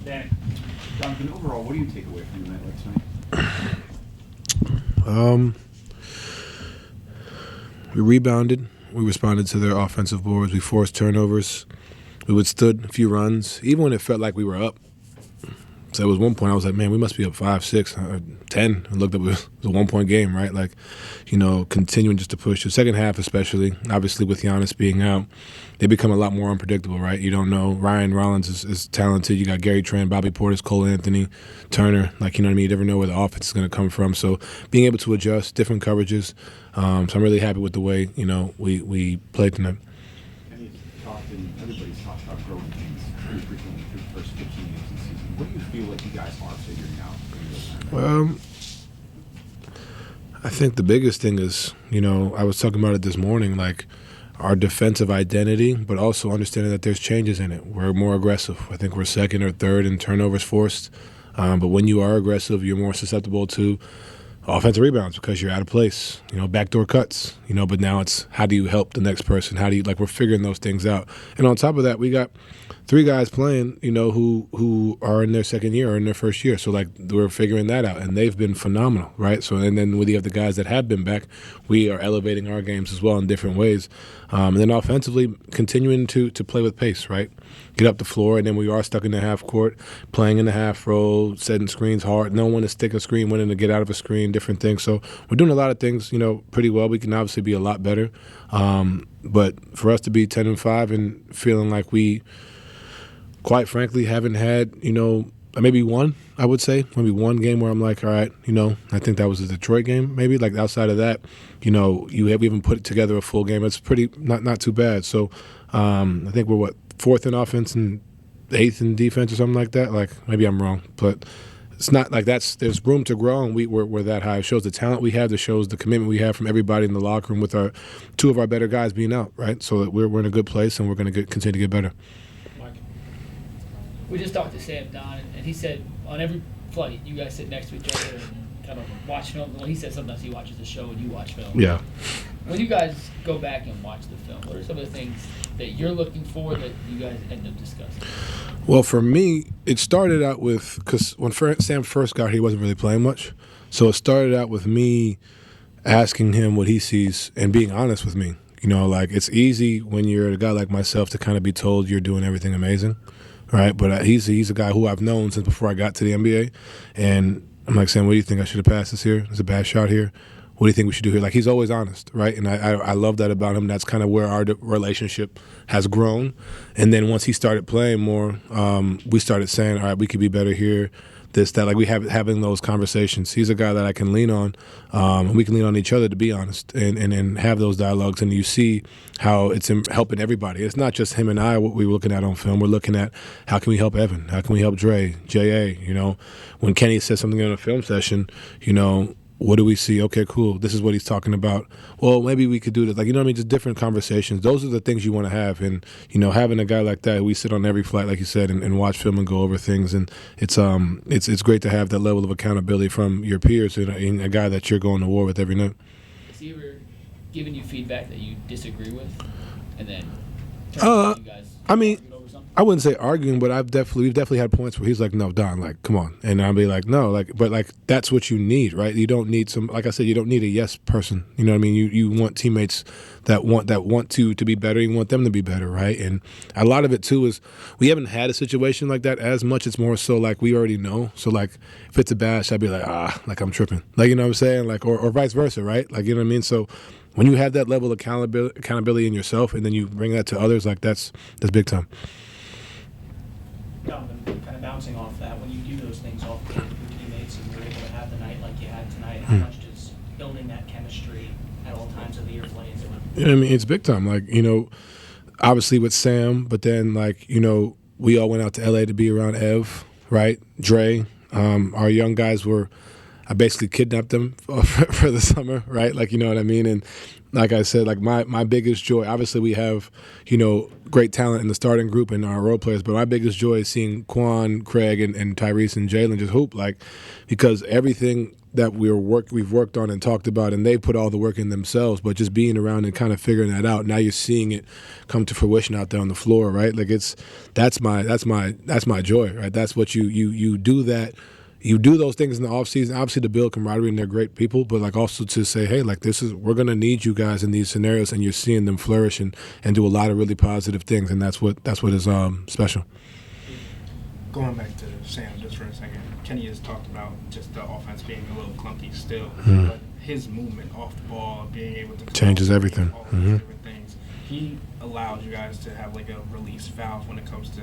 Danny. Donovan, overall, what do you take away from the night like tonight? We rebounded. We responded to their offensive boards. We forced turnovers. We withstood a few runs, even when it felt like we were up. So there was one point I was like, man, we must be up 5, 6, 10. And looked up, it was a 1-point game, right? Like, continuing just to push. The second half especially, obviously with Giannis being out, they become a lot more unpredictable, right? You don't know. Ryan Rollins is talented. You got Gary Trent, Bobby Portis, Cole Anthony, Turner. Like, you know what I mean? You never know where the offense is going to come from. So being able to adjust different coverages. So I'm really happy with the way, we played tonight. Kenny's talked, and everybody's talked about growing things pretty frequently through the first 15 games of the season. What do you feel like you guys are figuring out in real time? I think the biggest thing is, I was talking about it this morning, like our defensive identity, but also understanding that there's changes in it. We're more aggressive. I think we're second or third in turnovers forced. But when you are aggressive, you're more susceptible to offensive rebounds because you're out of place, backdoor cuts, but now it's how do you help the next person? How do you, we're figuring those things out. And on top of that, we got 3 guys playing, who are in their second year or in their first year. So, we're figuring that out, and they've been phenomenal, right? So, and then with the other guys that have been back, we are elevating our games as well in different ways. And then offensively, continuing to play with pace, right? Get up the floor, and then we are stuck in the half court, playing in the half row, setting screens hard. No one to stick a screen, wanting to get out of a screen, different things. So we're doing a lot of things, pretty well. We can obviously be a lot better. But for us to be 10-5 and feeling like we, quite frankly, haven't had, maybe one, I would say, maybe one game where I'm like, all right, I think that was the Detroit game, maybe. Outside of that, we haven't put together a full game. It's pretty not too bad. So I think we're 4th in offense and 8th in defense or something like that. Maybe I'm wrong, but it's not like there's room to grow, and we're that high. It shows the talent we have. It shows the commitment we have from everybody in the locker room with our 2 of our better guys being out, right? So that we're in a good place, and we're going to continue to get better. We just talked to Sam Don, and he said on every flight you guys sit next to each other and kind of watch film. Well, he said sometimes he watches the show and you watch film. Yeah. When you guys go back and watch the film, what are some of the things that you're looking for that you guys end up discussing? Well, for me, it started out with, because when Sam first got here, he wasn't really playing much. So it started out with me asking him what he sees and being honest with me. It's easy when you're a guy like myself to kind of be told you're doing everything amazing, right? But he's a guy who I've known since before I got to the NBA. And I'm like, Sam, what do you think? I should have passed this here? There's a bad shot here. What do you think we should do here? He's always honest, right? And I love that about him. That's kind of where our relationship has grown. And then once he started playing more, we started saying, all right, we could be better here, this, that. We have having those conversations. He's a guy that I can lean on. We can lean on each other, to be honest, and have those dialogues. And you see how it's helping everybody. It's not just him and I, what we were looking at on film. We're looking at how can we help Evan? How can we help Dre, J.A.? When Kenny says something in a film session, what do we see? Okay, cool. This is what he's talking about. Well, maybe we could do this. Just different conversations. Those are the things you want to have. And, having a guy like that, we sit on every flight, like you said, and watch film and go over things. And it's great to have that level of accountability from your peers and a guy that you're going to war with every night. Has he ever given you feedback that you disagree with? And then you guys argue over something? I wouldn't say arguing, but we've definitely had points where he's like, no, Don, come on. And I'll be like, no, but that's what you need, right? You don't need like I said, you don't need a yes person. You know what I mean? You want teammates that want to be better. You want them to be better, right? And a lot of it too is we haven't had a situation like that as much. It's more so we already know. So if it's a bash, I'd be like, I'm tripping. You know what I'm saying? Or vice versa, right? You know what I mean? So when you have that level of accountability in yourself and then you bring that to others, that's big time. Donovan, kind of bouncing off that, when you do those things off with your teammates and you're able to have the night like you had tonight, how much does building that chemistry at all times of the year play into it? It's big time. Obviously with Sam, but then we all went out to LA to be around Ev, right? Dre, our young guys I basically kidnapped them for the summer, right? You know what I mean? And like I said, my biggest joy, obviously we have, great talent in the starting group and our role players, but my biggest joy is seeing Quan, Craig, and Tyrese and Jalen just hoop, because everything that we've worked on and talked about, and they put all the work in themselves. But just being around and kind of figuring that out, now you're seeing it come to fruition out there on the floor, right? Like that's my joy, right? That's what you do that. You do those things in the off season, obviously to build camaraderie, and they're great people, but like also to say, hey, like we're gonna need you guys in these scenarios, and you're seeing them flourish and do a lot of really positive things, and that's what is special. Going back to Sam just for a second, Kenny has talked about just the offense being a little clunky still, but his movement off the ball, being able to changes everything. All these different things. He allows you guys to have like a release valve when it comes to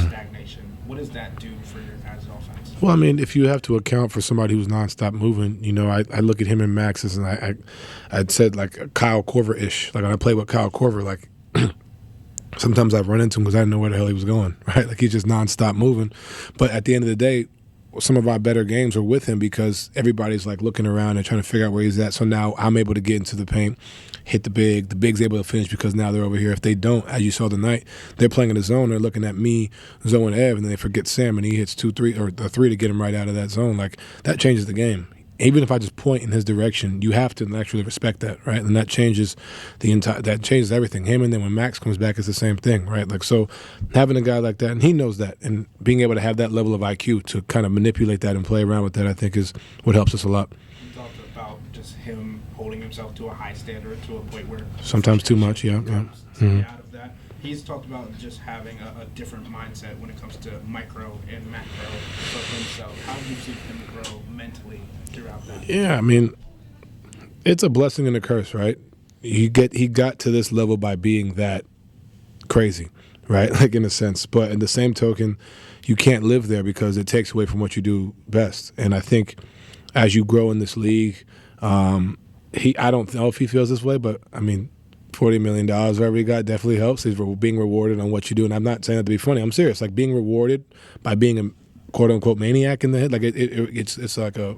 stagnation. What does that do for your guys' offense? Well, I mean, if you have to account for somebody who's nonstop moving, you know, I look at him and Max as, and I'd said like Kyle Korver-ish. Like when I played with Kyle Korver, like sometimes I've run into him because I didn't know where the hell he was going, right? Like he's just nonstop moving. But at the end of the day, some of our better games are with him because everybody's like looking around and trying to figure out where he's at. So now I'm able to get into the paint, hit the big's able to finish because now they're over here. If they don't, as you saw tonight, they're playing in the zone. They're looking at me, Zoe, and Ev, and then they forget Sam, and he hits 2-3 or a 3 to get him right out of that zone. Like that changes the game. Even if I just point in his direction, you have to actually respect that, right? And that changes that changes everything. Him, and then when Max comes back, it's the same thing, right? Like, so having a guy like that, and he knows that, and being able to have that level of IQ to kind of manipulate that and play around with that, I think is what helps us a lot. You talked about just him holding himself to a high standard to a point where sometimes too much, yeah. Out of that. He's talked about just having a different mindset when it comes to micro and macro for himself. How do you see him grow mentally throughout that? Yeah, I mean, it's a blessing and a curse, right? He got to this level by being that crazy, right? Like in a sense. But in the same token, you can't live there because it takes away from what you do best. And I think as you grow in this league, I don't know if he feels this way, but I mean, $40 million, whatever he got, definitely helps. He's being rewarded on what you do. And I'm not saying that to be funny. I'm serious. Like being rewarded by being a quote-unquote maniac in the head, like it's like a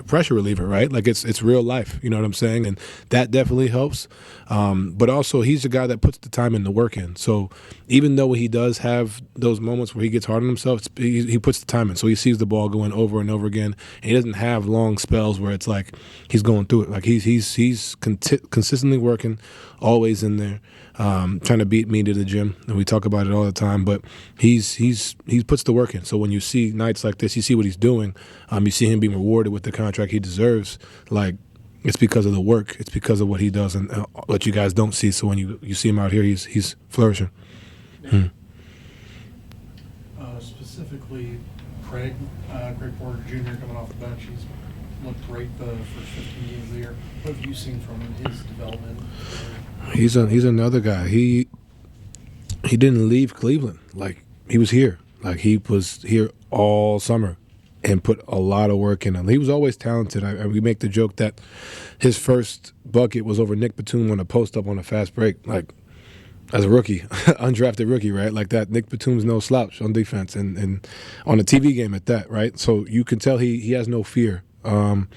pressure reliever, right? Like it's real life, you know what I'm saying? And that definitely helps. But also he's a guy that puts the time and the work in. So even though he does have those moments where he gets hard on himself, he puts the time in. So he sees the ball going over and over again, and he doesn't have long spells where it's like he's going through it. Like he's consistently working, always in there, trying to beat me to the gym, and we talk about it all the time. But he puts the work in. So when you see nights like this, you see what he's doing. You see him being rewarded with the contract he deserves. Like it's because of the work. It's because of what he does and what you guys don't see. So when you see him out here, he's flourishing. Specifically, Greg Porter Jr. coming off the bench, he's looked great the first 15 games of the year. What have you seen from his development? He's another guy. He didn't leave Cleveland. Like he was here. Like he was here all summer and put a lot of work in him. He was always talented. We make the joke that his first bucket was over Nick Batum on a post-up on a fast break, like as a rookie, undrafted rookie, right? Like that. Nick Batum's no slouch on defense and on a TV game at that, right? So you can tell he has no fear. And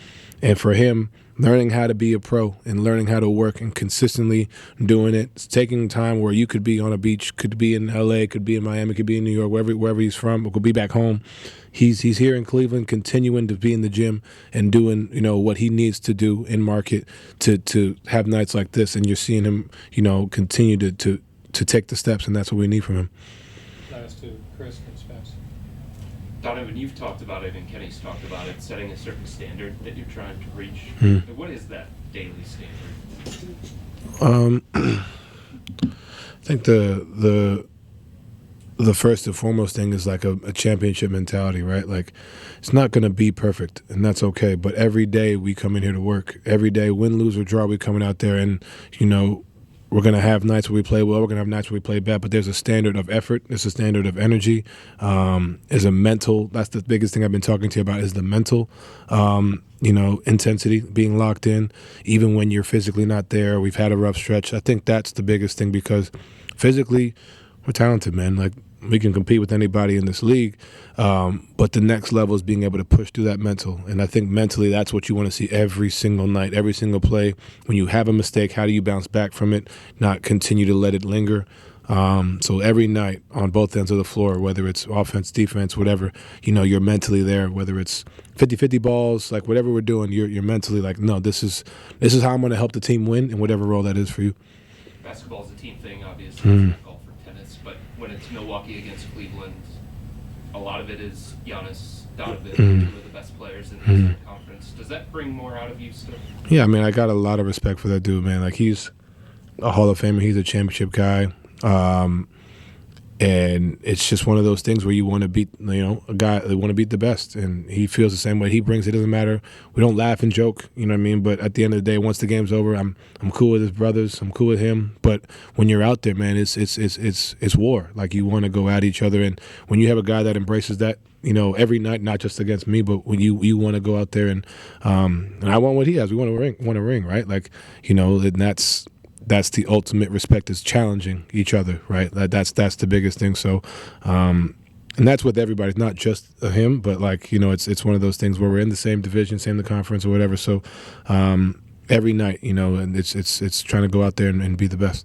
for him, learning how to be a pro and learning how to work and consistently doing it, it's taking time where you could be on a beach, could be in LA, could be in Miami, could be in New York, wherever he's from, or could be back home. He's here in Cleveland, continuing to be in the gym and doing, what he needs to do in market to have nights like this. And you're seeing him, continue to take the steps, and that's what we need from him. Last to Chris and Spence. Donovan, you've talked about it, and Kenny's talked about it, setting a certain standard that you're trying to reach. What is that daily standard? I think the first and foremost thing is like a championship mentality, right? Like it's not going to be perfect, and that's okay. But every day we come in here to work. Every day, win, lose, or draw, we coming out there, and we're going to have nights where we play well. We're going to have nights where we play bad. But there's a standard of effort. There's a standard of energy. There's a mental. That's the biggest thing I've been talking to you about is the mental, intensity, being locked in, even when you're physically not there. We've had a rough stretch. I think that's the biggest thing because physically we're talented, man. Like we can compete with anybody in this league. But the next level is being able to push through that mental. And I think mentally that's what you want to see every single night, every single play. When you have a mistake, how do you bounce back from it, not continue to let it linger? So every night on both ends of the floor, whether it's offense, defense, whatever, you're mentally there. Whether it's 50-50 balls, like whatever we're doing, you're mentally like, no, this is how I'm going to help the team win in whatever role that is for you. Basketball's a team thing, obviously. It's not golf or tennis, but when it's Milwaukee against Cleveland, a lot of it is Giannis, Donovan, two of the best players in the Eastern Conference. Does that bring more out of you still? Yeah, I mean, I got a lot of respect for that dude, man. Like, he's a Hall of Famer. He's a championship guy. And it's just one of those things where you want to beat, a guy, they want to beat the best. And he feels the same way. He brings it. Doesn't matter. We don't laugh and joke, you know what I mean? But at the end of the day, once the game's over, I'm cool with his brothers. I'm cool with him. But when you're out there, man, it's war. Like, you want to go at each other. And when you have a guy that embraces that, every night, not just against me, but when you want to go out there and I want what he has. We want a ring, right? Like, and that's the ultimate respect, is challenging each other, right? That's the biggest thing. So, and that's with everybody. It's not just him, but like, it's one of those things where we're in the same division, same the conference or whatever. So, every night, and it's trying to go out there and be the best.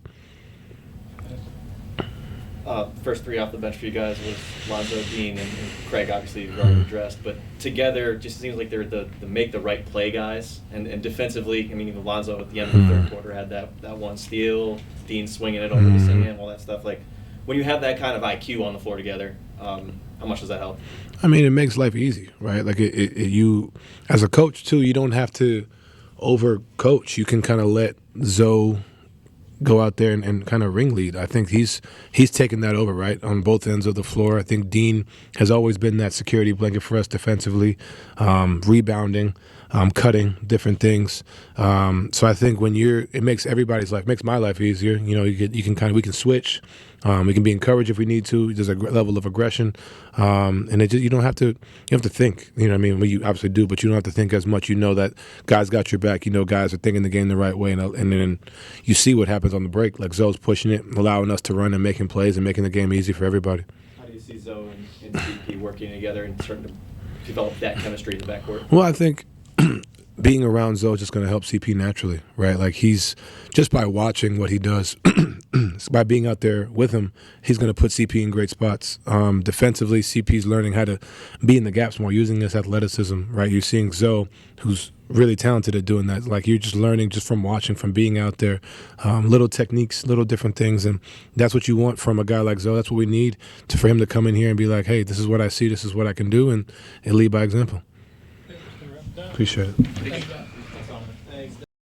First three off the bench for you guys was Lonzo, Dean, and Craig. Obviously, you've already addressed, but together, just seems like they're the make the right play guys. And defensively, I mean, even Lonzo at the end of the third quarter had that one steal. Dean swinging it over to Simeon, all that stuff. Like, when you have that kind of IQ on the floor together, how much does that help? I mean, it makes life easy, right? Like, you as a coach too, you don't have to over coach. You can kind of let Zoe go out there and kind of ring lead. I think he's taken that over, right, on both ends of the floor. I think Dean has always been that security blanket for us defensively, rebounding, cutting, different things. So I think it makes everybody's life, makes my life easier. We can switch. We can be encouraged if we need to. There's a level of aggression, and you don't have to think. You know what I mean? Well, you obviously do, but you don't have to think as much. You know that guys got your back. Guys are thinking the game the right way, and then you see what happens on the break. Like, Zoe's pushing it, allowing us to run and making plays and making the game easy for everybody. How do you see Zoe and CP working together and starting to develop that chemistry in the backcourt? Well, I think being around Zoe is just going to help CP naturally, right? Like, he's just by watching what he does, by being out there with him, he's going to put CP in great spots. Defensively, CP's learning how to be in the gaps more, using his athleticism, right? You're seeing Zoe, who's really talented at doing that. Like, you're just learning just from watching, from being out there, little techniques, little different things. And that's what you want from a guy like Zoe. That's what we need for him to come in here and be like, hey, this is what I see, this is what I can do, and lead by example. Appreciate it. Thank you.